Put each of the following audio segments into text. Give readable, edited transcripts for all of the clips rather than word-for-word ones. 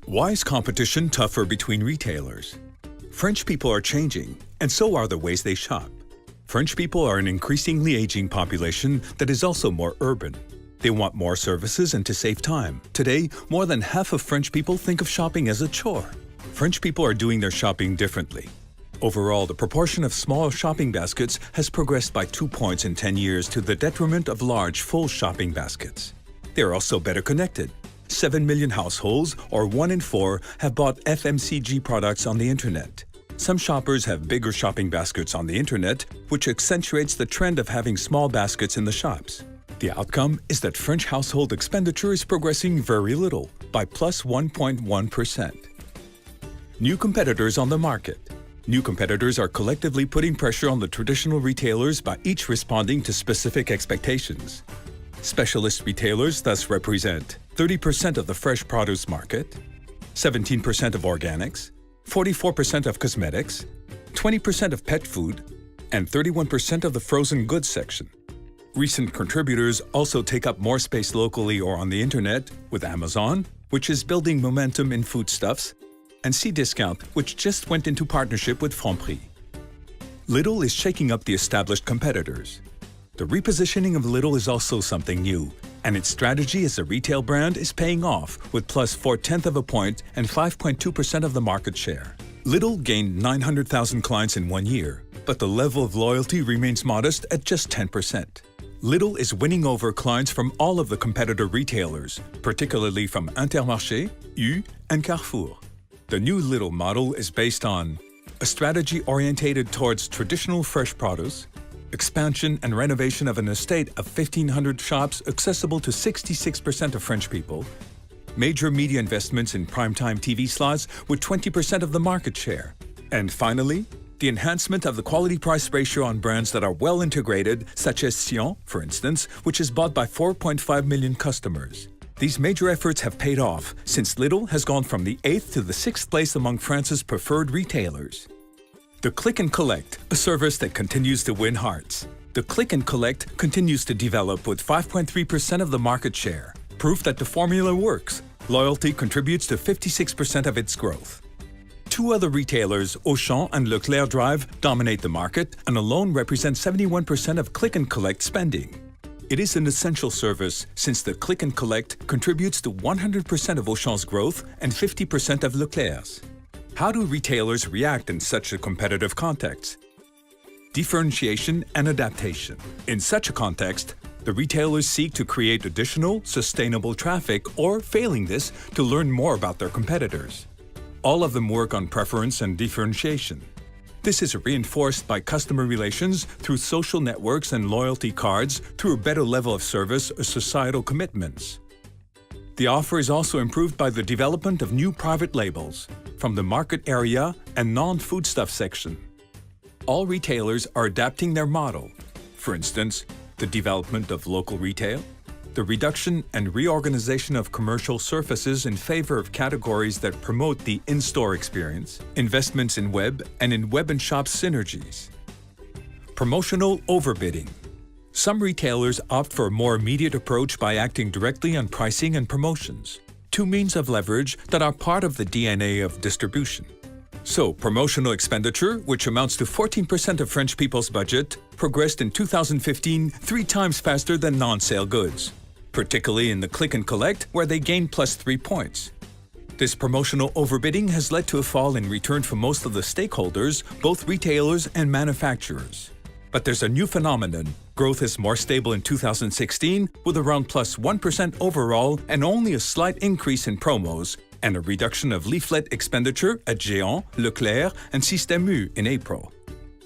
Why is competition tougher between retailers? French people are changing, and so are the ways they shop. French people are an increasingly aging population that is also more urban. They want more services and to save time. Today, more than half of French people think of shopping as a chore. French people are doing their shopping differently. Overall, the proportion of small shopping baskets has progressed by 2 points in 10 years to the detriment of large, full shopping baskets. They are also better connected. 7 million households, or 1 in 4, have bought FMCG products on the internet. Some shoppers have bigger shopping baskets on the internet, which accentuates the trend of having small baskets in the shops. The outcome is that French household expenditure is progressing very little, by plus 1.1%. New competitors on the market. New competitors are collectively putting pressure on the traditional retailers by each responding to specific expectations. Specialist retailers thus represent 30% of the fresh produce market, 17% of organics, 44% of cosmetics, 20% of pet food, and 31% of the frozen goods section. Recent contributors also take up more space locally or on the internet, with Amazon, which is building momentum in foodstuffs, and Cdiscount, which just went into partnership with Franprix. Lidl is shaking up the established competitors. The repositioning of Lidl is also something new, and its strategy as a retail brand is paying off with plus 0.4 of a point and 5.2% of the market share. Lidl gained 900,000 clients in 1 year, but the level of loyalty remains modest at just 10%. Lidl is winning over clients from all of the competitor retailers, particularly from Intermarché, U, and Carrefour. The new Lidl model is based on a strategy orientated towards traditional fresh produce, expansion and renovation of an estate of 1,500 shops accessible to 66% of French people, major media investments in primetime TV slots with 20% of the market share, and finally, the enhancement of the quality-price ratio on brands that are well integrated, such as Sion, for instance, which is bought by 4.5 million customers. These major efforts have paid off, since Lidl has gone from the 8th to the 6th place among France's preferred retailers. The Click and Collect, a service that continues to win hearts. The Click and Collect continues to develop with 5.3% of the market share, proof that the formula works. Loyalty contributes to 56% of its growth. Two other retailers, Auchan and Leclerc Drive, dominate the market and alone represent 71% of Click and Collect spending. It is an essential service since the Click and Collect contributes to 100% of Auchan's growth and 50% of Leclerc's. How do retailers react in such a competitive context? Differentiation and adaptation. In such a context, the retailers seek to create additional, sustainable traffic or, failing this, to learn more about their competitors. All of them work on preference and differentiation. This is reinforced by customer relations through social networks and loyalty cards through a better level of service or societal commitments. The offer is also improved by the development of new private labels from the market area and non-foodstuff section. All retailers are adapting their model. For instance, the development of local retail, the reduction and reorganization of commercial surfaces in favor of categories that promote the in-store experience, investments in web and in web and shop synergies. Promotional overbidding. Some retailers opt for a more immediate approach by acting directly on pricing and promotions, two means of leverage that are part of the DNA of distribution. So, promotional expenditure, which amounts to 14% of French people's budget, progressed in 2015 3 times faster than non-sale goods, particularly in the Click and Collect, where they gained plus 3 points. This promotional overbidding has led to a fall in return for most of the stakeholders, both retailers and manufacturers. But there's a new phenomenon. Growth is more stable in 2016, with around plus 1% overall and only a slight increase in promos, and a reduction of leaflet expenditure at Géant, Leclerc, and Système U in April.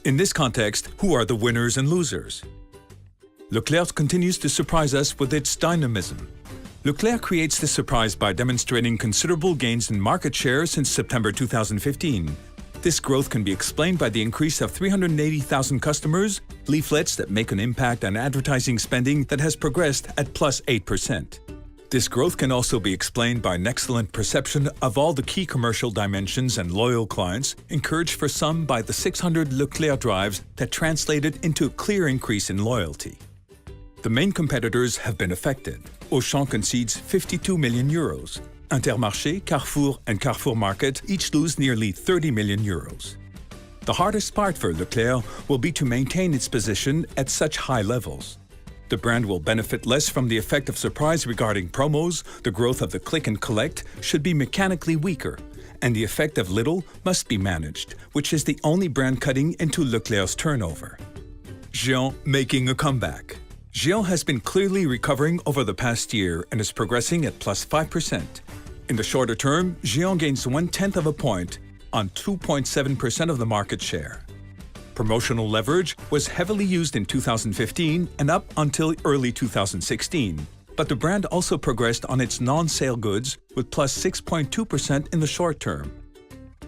In this context, who are the winners and losers? Leclerc continues to surprise us with its dynamism. Leclerc creates this surprise by demonstrating considerable gains in market share since September 2015. This growth can be explained by the increase of 380,000 customers, leaflets that make an impact on advertising spending that has progressed at plus 8%. This growth can also be explained by an excellent perception of all the key commercial dimensions and loyal clients, encouraged for some by the 600 Leclerc drives that translated into a clear increase in loyalty. The main competitors have been affected. Auchan concedes 52 million euros. Intermarché, Carrefour, and Carrefour Market each lose nearly 30 million euros. The hardest part for Leclerc will be to maintain its position at such high levels. The brand will benefit less from the effect of surprise regarding promos, the growth of the click and collect should be mechanically weaker, and the effect of Lidl must be managed, which is the only brand cutting into Leclerc's turnover. Géant making a comeback. Géant has been clearly recovering over the past year and is progressing at plus 5%. In the shorter term, Géant gains 1/10 of a point on 2.7% of the market share. Promotional leverage was heavily used in 2015 and up until early 2016, but the brand also progressed on its non-sale goods with plus 6.2% in the short term.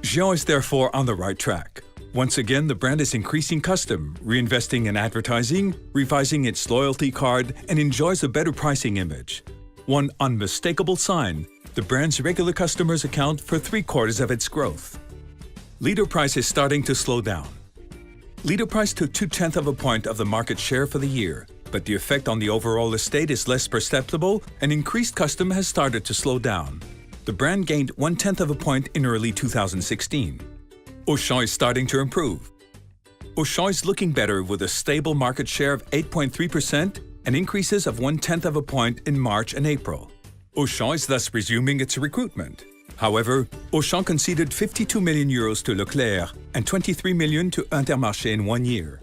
Géant is therefore on the right track. Once again, the brand is increasing custom, reinvesting in advertising, revising its loyalty card, and enjoys a better pricing image. One unmistakable sign, the brand's regular customers account for 3/4 of its growth. Leader price is starting to slow down. Leader price took 2/10 of a point of the market share for the year, but the effect on the overall estate is less perceptible and increased custom has started to slow down. The brand gained 1/10 of a point in early 2016. Auchan is starting to improve. Auchan is looking better with a stable market share of 8.3% and increases of 1/10 of a point in March and April. Auchan is thus resuming its recruitment. However, Auchan conceded 52 million euros to Leclerc and 23 million to Intermarché in 1 year.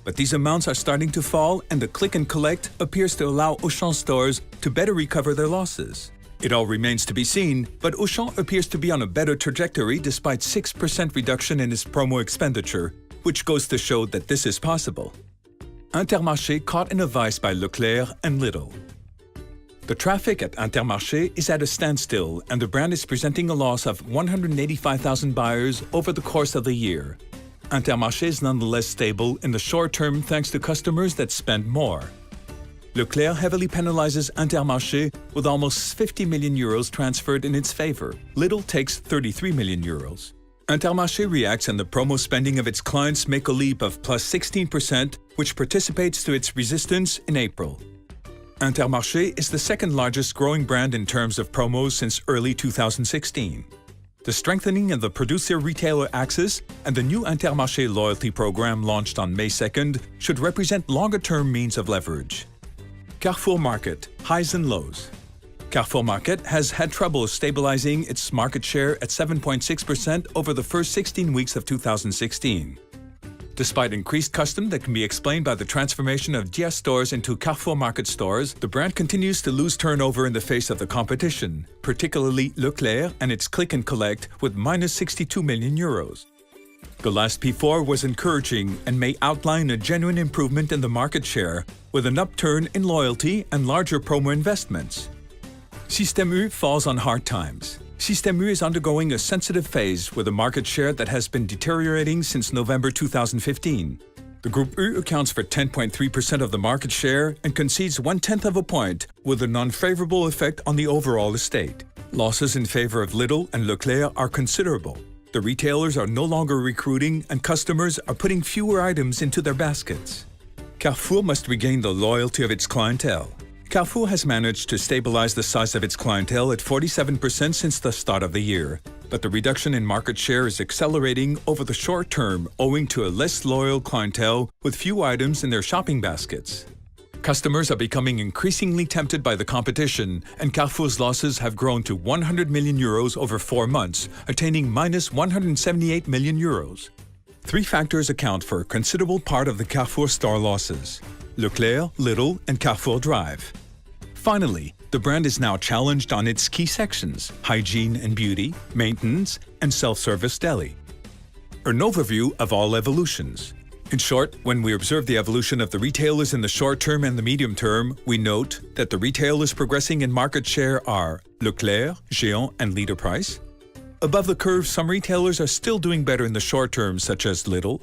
But these amounts are starting to fall and the click and collect appears to allow Auchan stores to better recover their losses. It all remains to be seen, but Auchan appears to be on a better trajectory despite 6% reduction in its promo expenditure, which goes to show that this is possible. Intermarché caught in a vice by Leclerc and Lidl. The traffic at Intermarché is at a standstill and the brand is presenting a loss of 185,000 buyers over the course of the year. Intermarché is nonetheless stable in the short term thanks to customers that spend more. Leclerc heavily penalizes Intermarché with almost 50 million euros transferred in its favor. Lidl takes 33 million euros. Intermarché reacts and the promo spending of its clients make a leap of plus 16%, which participates to its resistance in April. Intermarché is the second largest growing brand in terms of promos since early 2016. The strengthening of the producer-retailer axis and the new Intermarché loyalty program launched on May 2nd should represent longer-term means of leverage. Carrefour Market, highs and lows. Carrefour Market has had trouble stabilizing its market share at 7.6% over the first 16 weeks of 2016. Despite increased custom that can be explained by the transformation of Dia stores into Carrefour Market stores, the brand continues to lose turnover in the face of the competition, particularly Leclerc and its click and collect with minus 62 million euros. The last P4 was encouraging and may outline a genuine improvement in the market share with an upturn in loyalty and larger promo investments. Système U falls on hard times. Système U is undergoing a sensitive phase with a market share that has been deteriorating since November 2015. The Group U accounts for 10.3% of the market share and concedes 1/10 of a point with an unfavorable effect on the overall estate. Losses in favor of Lidl and Leclerc are considerable. The retailers are no longer recruiting and customers are putting fewer items into their baskets. Carrefour must regain the loyalty of its clientele. Carrefour has managed to stabilize the size of its clientele at 47% since the start of the year, but the reduction in market share is accelerating over the short term owing to a less loyal clientele with few items in their shopping baskets. Customers are becoming increasingly tempted by the competition, and Carrefour's losses have grown to 100 million euros over 4 months, attaining minus 178 million euros. 3 factors account for a considerable part of the Carrefour store losses: Leclerc, Lidl, and Carrefour Drive. Finally, the brand is now challenged on its key sections: hygiene and beauty, maintenance, and self-service deli. An overview of all evolutions. In short, when we observe the evolution of the retailers in the short term and the medium term, we note that the retailers progressing in market share are Leclerc, Géant, and Leader Price. Above the curve, some retailers are still doing better in the short term, such as Lidl,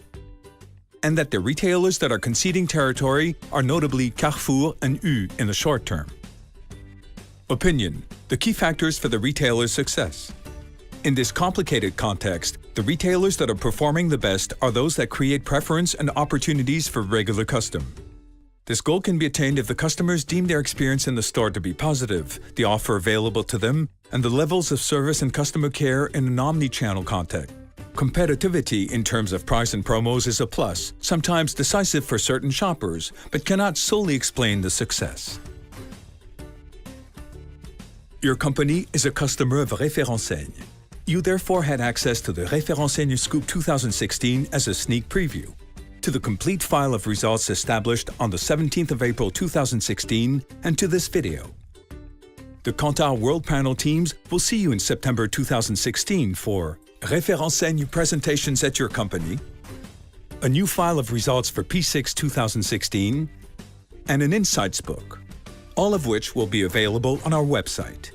and that the retailers that are conceding territory are notably Carrefour and U in the short term. Opinion: the key factors for the retailer's success. In this complicated context, the retailers that are performing the best are those that create preference and opportunities for regular custom. This goal can be attained if the customers deem their experience in the store to be positive, the offer available to them, and the levels of service and customer care in an omni-channel context. Competitivity in terms of price and promos is a plus, sometimes decisive for certain shoppers, but cannot solely explain the success. Your company is a customer of RenseigneScoop. You therefore had access to the RenseigneScoop 2016 as a sneak preview, to the complete file of results established on the 17th of April 2016, and to this video. The KANTAR World Panel teams will see you in September 2016 for RenseigneScoop presentations at your company, a new file of results for P6 2016, and an insights book, all of which will be available on our website.